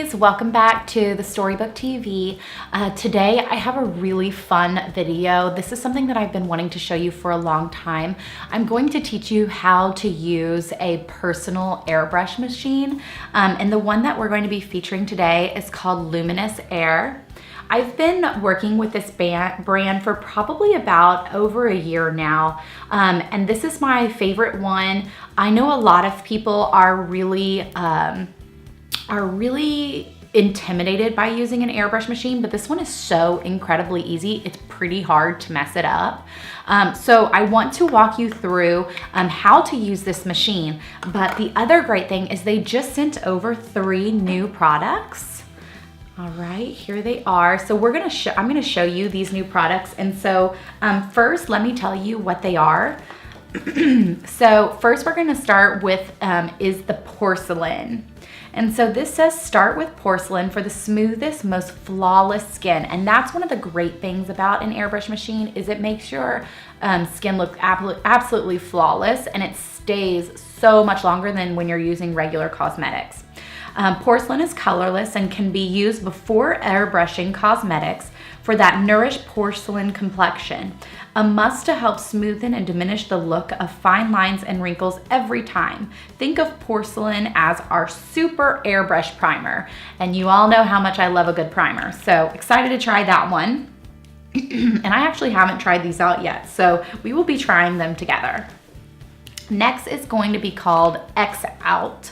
guys, welcome back to the STORIbook TV. Today I have a really fun video. This is something that I've been wanting to show you for a long time. I'm going to teach you how to use a personal airbrush machine, and the one that we're going to be featuring today is called Luminess Air. I've been working with this brand for probably about over a year now, and this is my favorite one. I know a lot of people are really intimidated by using an airbrush machine, but this one is so incredibly easy. It's pretty hard to mess it up. So I want to walk you through how to use this machine. But the other great thing is they just sent over 3 new products. All right, here they are. So I'm gonna show you these new products. And so first, let me tell you what they are. So first we're gonna start with is the porcelain. And so this says start with porcelain for the smoothest, most flawless skin. And that's one of the great things about an airbrush machine is it makes your skin look absolutely flawless, and it stays so much longer than when you're using regular cosmetics. Porcelain is colorless and can be used before airbrushing cosmetics for that nourished porcelain complexion. A must to help smoothen and diminish the look of fine lines and wrinkles every time. Think of porcelain as our super airbrush primer. And you all know how much I love a good primer. So excited to try that one. And I actually haven't tried these out yet, so we will be trying them together. Next is going to be called X Out.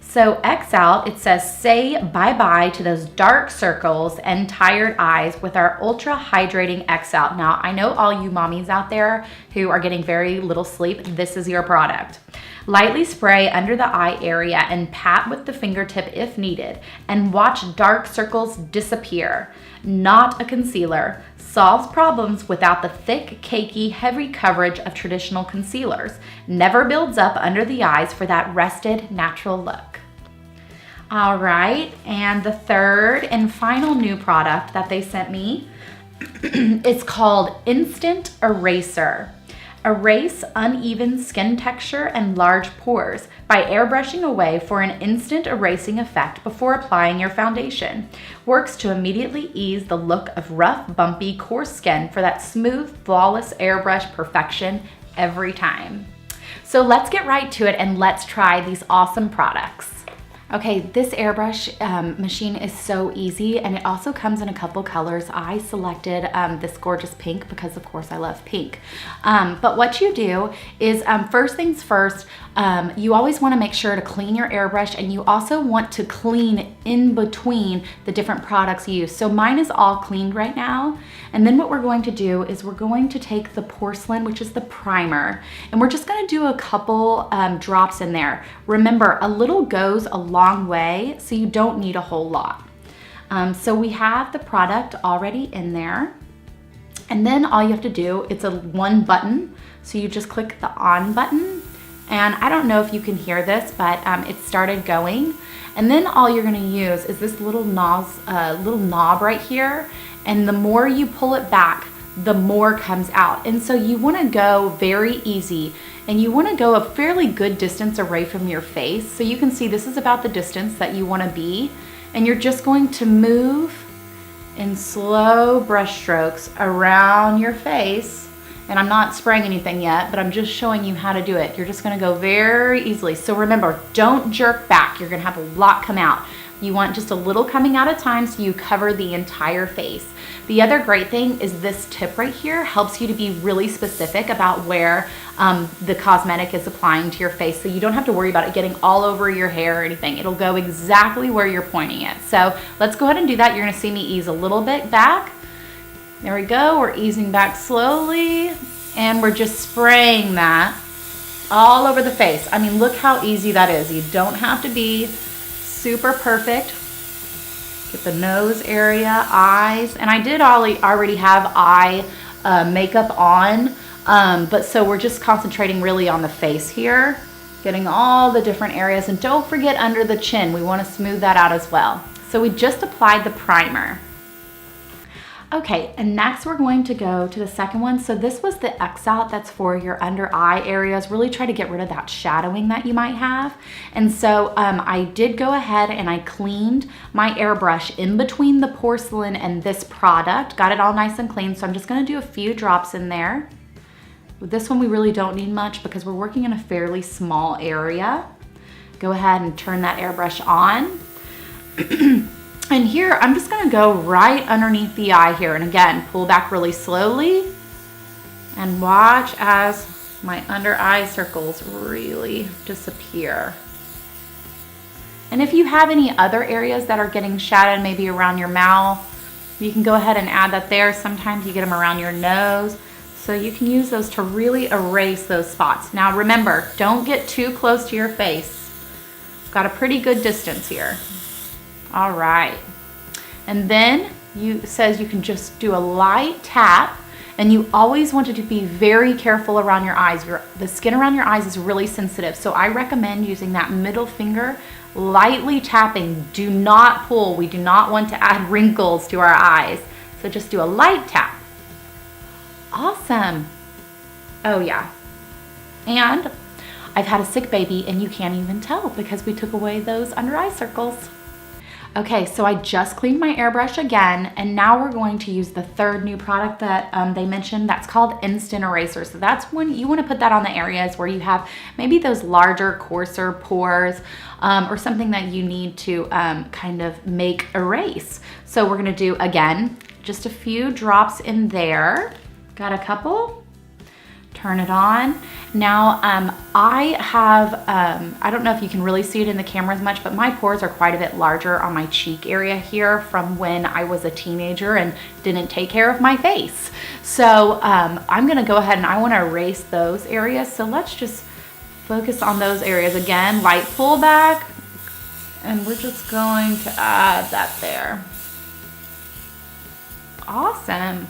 So X Out, it says say bye-bye to those dark circles and tired eyes with our ultra hydrating X Out. Now, I know all you mommies out there who are getting very little sleep, this is your product. Lightly spray under the eye area and pat with the fingertip if needed, and watch dark circles disappear. Not a concealer. Solves problems without the thick, cakey, heavy coverage of traditional concealers. Never builds up under the eyes for that rested, natural look. All right, and the third and final new product that they sent me is called Instant Eraser. Erase uneven skin texture and large pores by airbrushing away for an instant erasing effect before applying your foundation. Works to immediately ease the look of rough, bumpy, coarse skin for that smooth, flawless airbrush perfection every time. So let's get right to it and let's try these awesome products. Okay, this airbrush machine is so easy, and it also comes in a couple colors. I selected this gorgeous pink because of course I love pink. But what you do is first things first, you always want to make sure to clean your airbrush, and you also want to clean in between the different products you use. So mine is all cleaned right now. And then what we're going to do is we're going to take the porcelain, which is the primer, and we're just going to do a couple drops in there. Remember, a little goes a long way, so you don't need a whole lot. So we have the product already in there. And then all you have to do, it's a one button. So you just click the on button. And I don't know if you can hear this, but it started going. And then all you're gonna use is this little knob right here. And the more you pull it back, the more comes out. And so you wanna go very easy, and you wanna go a fairly good distance away from your face. So you can see this is about the distance that you wanna be. And you're just going to move in slow brush strokes around your face. And I'm not spraying anything yet, but I'm just showing you how to do it. You're just gonna go very easily. So remember, don't jerk back. You're gonna have a lot come out. You want just a little coming out at a time so you cover the entire face. The other great thing is this tip right here helps you to be really specific about where the cosmetic is applying to your face, so you don't have to worry about it getting all over your hair or anything. It'll go exactly where you're pointing it. So let's go ahead and do that. You're gonna see me ease a little bit back. There we go, we're easing back slowly, and we're just spraying that all over the face. I mean, look how easy that is. You don't have to be super perfect. Get the nose area, eyes, and I did already have eye makeup on, but so we're just concentrating really on the face here, getting all the different areas, and don't forget under the chin. We want to smooth that out as well. So we just applied the primer. Okay, and next we're going to go to the second one. So this was the X out that's for your under eye areas. Really try to get rid of that shadowing that you might have. And so I did go ahead and I cleaned my airbrush in between the porcelain and this product. Got it all nice and clean. So I'm just gonna do a few drops in there. With this one, we really don't need much because we're working in a fairly small area. Go ahead and turn that airbrush on. And here, I'm just gonna go right underneath the eye here. And again, pull back really slowly and watch as my under eye circles really disappear. And if you have any other areas that are getting shadowed, maybe around your mouth, you can go ahead and add that there. Sometimes you get them around your nose. So you can use those to really erase those spots. Now remember, don't get too close to your face. Got a pretty good distance here. All right, and then says you can just do a light tap, and you always want to be very careful around your eyes. The skin around your eyes is really sensitive, so I recommend using that middle finger, lightly tapping. Do not pull. We do not want to add wrinkles to our eyes, so just do a light tap. Awesome. Oh yeah, and I've had a sick baby, and you can't even tell because we took away those under eye circles. Okay, so I just cleaned my airbrush again, and now we're going to use the third new product that they mentioned. That's called Instant Eraser. So that's when you want to put that on the areas where you have maybe those larger, coarser pores or something that you need to kind of make erase. So we're gonna do, again, just a few drops in there. Got a couple. Turn it on. Now I have, I don't know if you can really see it in the camera as much, but my pores are quite a bit larger on my cheek area here from when I was a teenager and didn't take care of my face. So I'm gonna go ahead and I wanna erase those areas. So let's just focus on those areas. Again, light pull back, and we're just going to add that there. Awesome.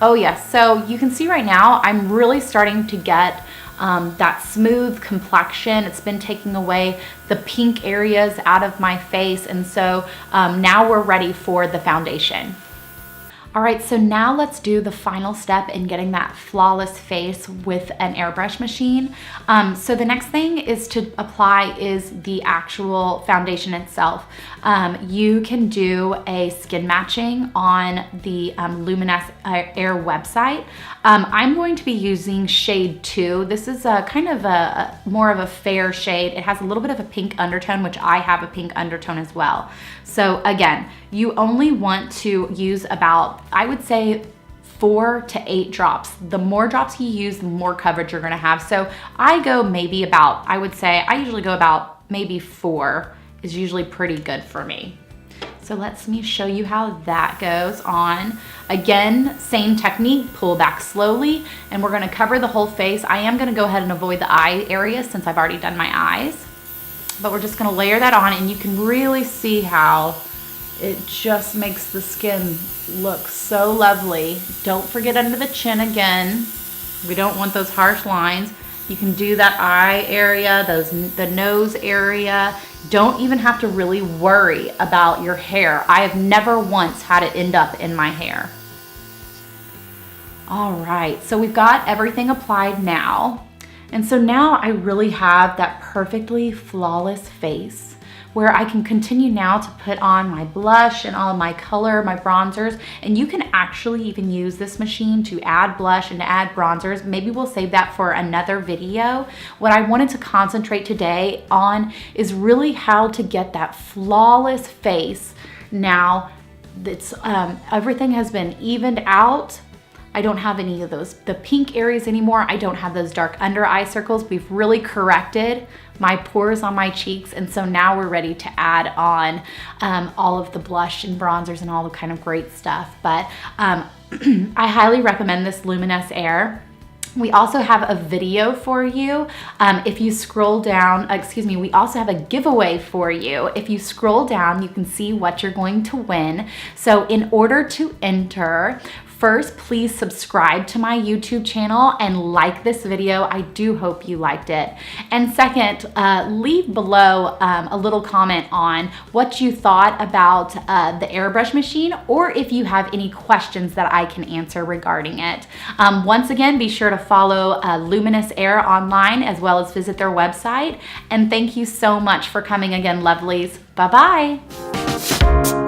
Oh yes, so you can see right now I'm really starting to get that smooth complexion. It's been taking away the pink areas out of my face, and so now we're ready for the foundation. All right, so now let's do the final step in getting that flawless face with an airbrush machine. So the next thing is to apply is the actual foundation itself. You can do a skin matching on the Luminess Air website. I'm going to be using shade 2. This is a kind of a more of a fair shade. It has a little bit of a pink undertone, which I have a pink undertone as well. So again, you only want to use about, I would say, 4 to 8 drops. The more drops you use, the more coverage you're gonna have. So I go maybe about, I would say, I usually go about maybe 4 is usually pretty good for me. So let me show you how that goes on. Again, same technique, pull back slowly, and we're gonna cover the whole face. I am gonna go ahead and avoid the eye area since I've already done my eyes, but we're just gonna layer that on, and you can really see how it just makes the skin look so lovely. Don't forget under the chin again. We don't want those harsh lines. You can do that eye area, the nose area. Don't even have to really worry about your hair. I have never once had it end up in my hair. All right, so we've got everything applied now. And so now I really have that perfectly flawless face where I can continue now to put on my blush and all of my color, my bronzers, and you can actually even use this machine to add blush and to add bronzers. Maybe we'll save that for another video. What I wanted to concentrate today on is really how to get that flawless face. Now, it's, everything has been evened out. I don't have any of the pink areas anymore. I don't have those dark under eye circles. We've really corrected my pores on my cheeks, and so now we're ready to add on all of the blush and bronzers and all the kind of great stuff. But I highly recommend this Luminess Air. We also have a video for you. If you scroll down, we also have a giveaway for you. If you scroll down, you can see what you're going to win. So in order to enter, first, please subscribe to my YouTube channel and like this video. I do hope you liked it. And second, leave below a little comment on what you thought about the airbrush machine, or if you have any questions that I can answer regarding it. Once again, be sure to follow Luminess Air online, as well as visit their website. And thank you so much for coming again, lovelies. Bye-bye.